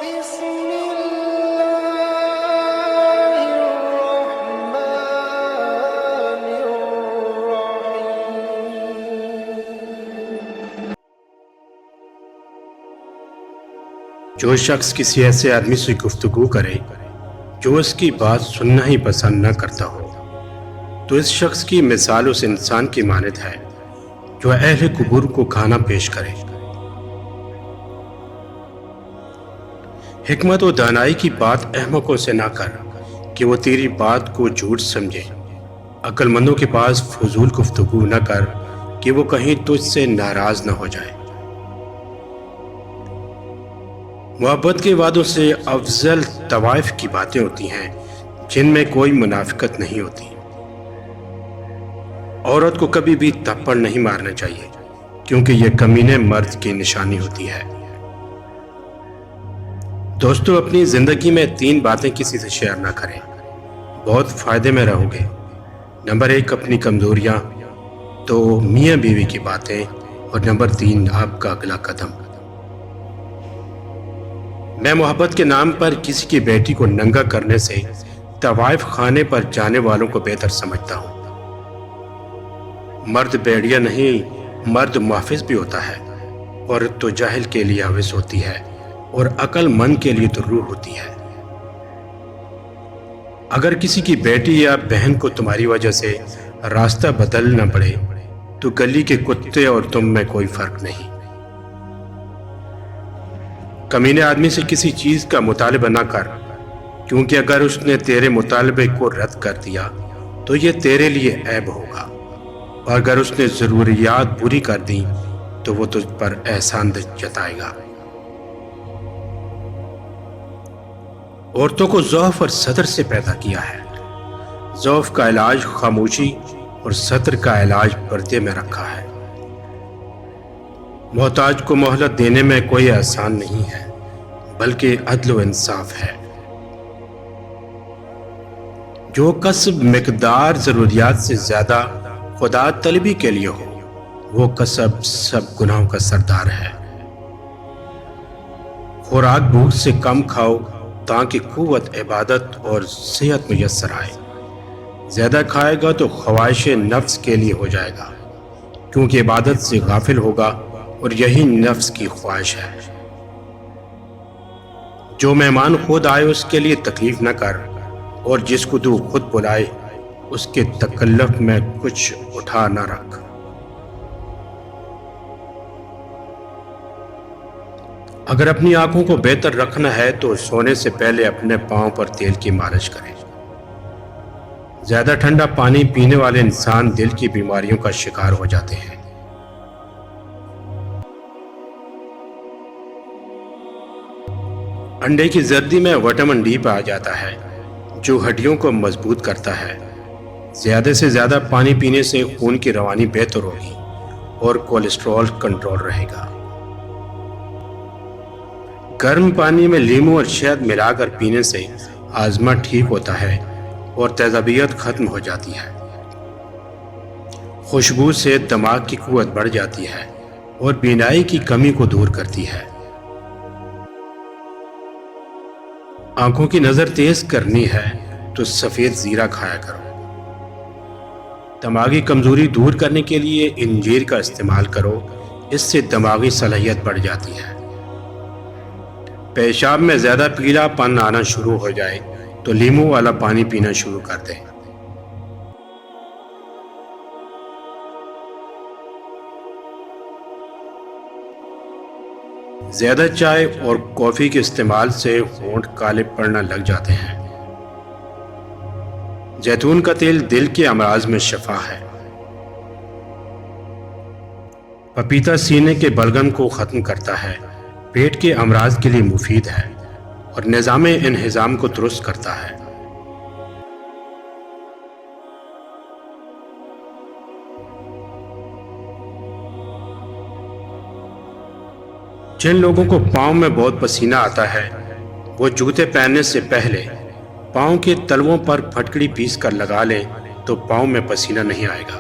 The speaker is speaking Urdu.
بسم الله الرحمن الرحيم. جو شخص کسی ایسے آدمی سے گفتگو کرے جو اس کی بات سننا ہی پسند نہ کرتا ہو تو اس شخص کی مثال اس انسان کی مانند ہے جو اہل قبور کو کھانا پیش کرے۔ حکمت و دانائی کی بات احمقوں سے نہ کر کہ وہ تیری بات کو جھوٹ سمجھے۔ عقل مندوں کے پاس فضول گفتگو نہ کر کہ وہ کہیں تجھ سے ناراض نہ ہو جائے۔ محبت کے وعدوں سے افضل طوائف کی باتیں ہوتی ہیں جن میں کوئی منافقت نہیں ہوتی۔ عورت کو کبھی بھی تھپڑ نہیں مارنا چاہیے کیونکہ یہ کمینے مرد کی نشانی ہوتی ہے۔ دوستو، اپنی زندگی میں 3 باتیں کسی سے شیئر نہ کریں، بہت فائدے میں رہو گے۔ نمبر 1 اپنی کمزوریاں، تو میاں بیوی کی باتیں، اور نمبر 3 آپ کا اگلا قدم۔ میں محبت کے نام پر کسی کی بیٹی کو ننگا کرنے سے طوائف خانے پر جانے والوں کو بہتر سمجھتا ہوں۔ مرد بیڑیا نہیں، مرد محافظ بھی ہوتا ہے۔ عورت تو جاہل کے لیے حافظ ہوتی ہے اور عقل مند کے لیے تو روح ہوتی ہے۔ اگر کسی کی بیٹی یا بہن کو تمہاری وجہ سے راستہ بدلنا پڑے تو گلی کے کتے اور تم میں کوئی فرق نہیں۔ کمینے آدمی سے کسی چیز کا مطالبہ نہ کر، کیونکہ اگر اس نے تیرے مطالبے کو رد کر دیا تو یہ تیرے لیے عیب ہوگا، اور اگر اس نے ضروریات پوری کر دی تو وہ تجھ پر احسان جتائے گا۔ عورتوں کو ضعف اور ستر سے پیدا کیا ہے۔ ضعف کا علاج خاموشی اور ستر کا علاج پردے میں رکھا ہے۔ محتاج کو مہلت دینے میں کوئی احسان نہیں ہے بلکہ عدل و انصاف ہے۔ جو کسب مقدار ضروریات سے زیادہ خدا طلبی کے لیے ہو وہ کسب سب گناہوں کا سردار ہے۔ خوراک بھوک سے کم کھاؤ تاکہ قوت عبادت اور صحت میسر آئے۔ زیادہ کھائے گا تو خواہش نفس کے لیے ہو جائے گا، کیونکہ عبادت سے غافل ہوگا اور یہی نفس کی خواہش ہے۔ جو مہمان خود آئے اس کے لیے تکلیف نہ کر، اور جس کو تو خود بلائے اس کے تکلف میں کچھ اٹھا نہ رکھ۔ اگر اپنی آنکھوں کو بہتر رکھنا ہے تو سونے سے پہلے اپنے پاؤں پر تیل کی مالش کریں۔ زیادہ ٹھنڈا پانی پینے والے انسان دل کی بیماریوں کا شکار ہو جاتے ہیں۔ انڈے کی زردی میں وٹامن ڈی پایا جاتا ہے جو ہڈیوں کو مضبوط کرتا ہے۔ زیادہ سے زیادہ پانی پینے سے خون کی روانی بہتر ہوگی اور کولیسٹرول کنٹرول رہے گا۔ گرم پانی میں لیموں اور شہد ملا کر پینے سے ہاضمہ ٹھیک ہوتا ہے اور تیزابیت ختم ہو جاتی ہے۔ خوشبو سے دماغ کی قوت بڑھ جاتی ہے اور بینائی کی کمی کو دور کرتی ہے۔ آنکھوں کی نظر تیز کرنی ہے تو سفید زیرہ کھایا کرو۔ دماغی کمزوری دور کرنے کے لیے انجیر کا استعمال کرو، اس سے دماغی صلاحیت بڑھ جاتی ہے۔ پیشاب میں زیادہ پیلا پن آنا شروع ہو جائے تو لیموں والا پانی پینا شروع کر دیں۔ زیادہ چائے اور کافی کے استعمال سے ہونٹ کالے پڑنا لگ جاتے ہیں۔ زیتون کا تیل دل کے امراض میں شفا ہے۔ پپیتا سینے کے بلغم کو ختم کرتا ہے، پیٹ کے امراض کے لیے مفید ہے اور نظام انہضام کو درست کرتا ہے۔ جن لوگوں کو پاؤں میں بہت پسینہ آتا ہے وہ جوتے پہننے سے پہلے پاؤں کے تلووں پر پھٹکڑی پیس کر لگا لیں تو پاؤں میں پسینہ نہیں آئے گا۔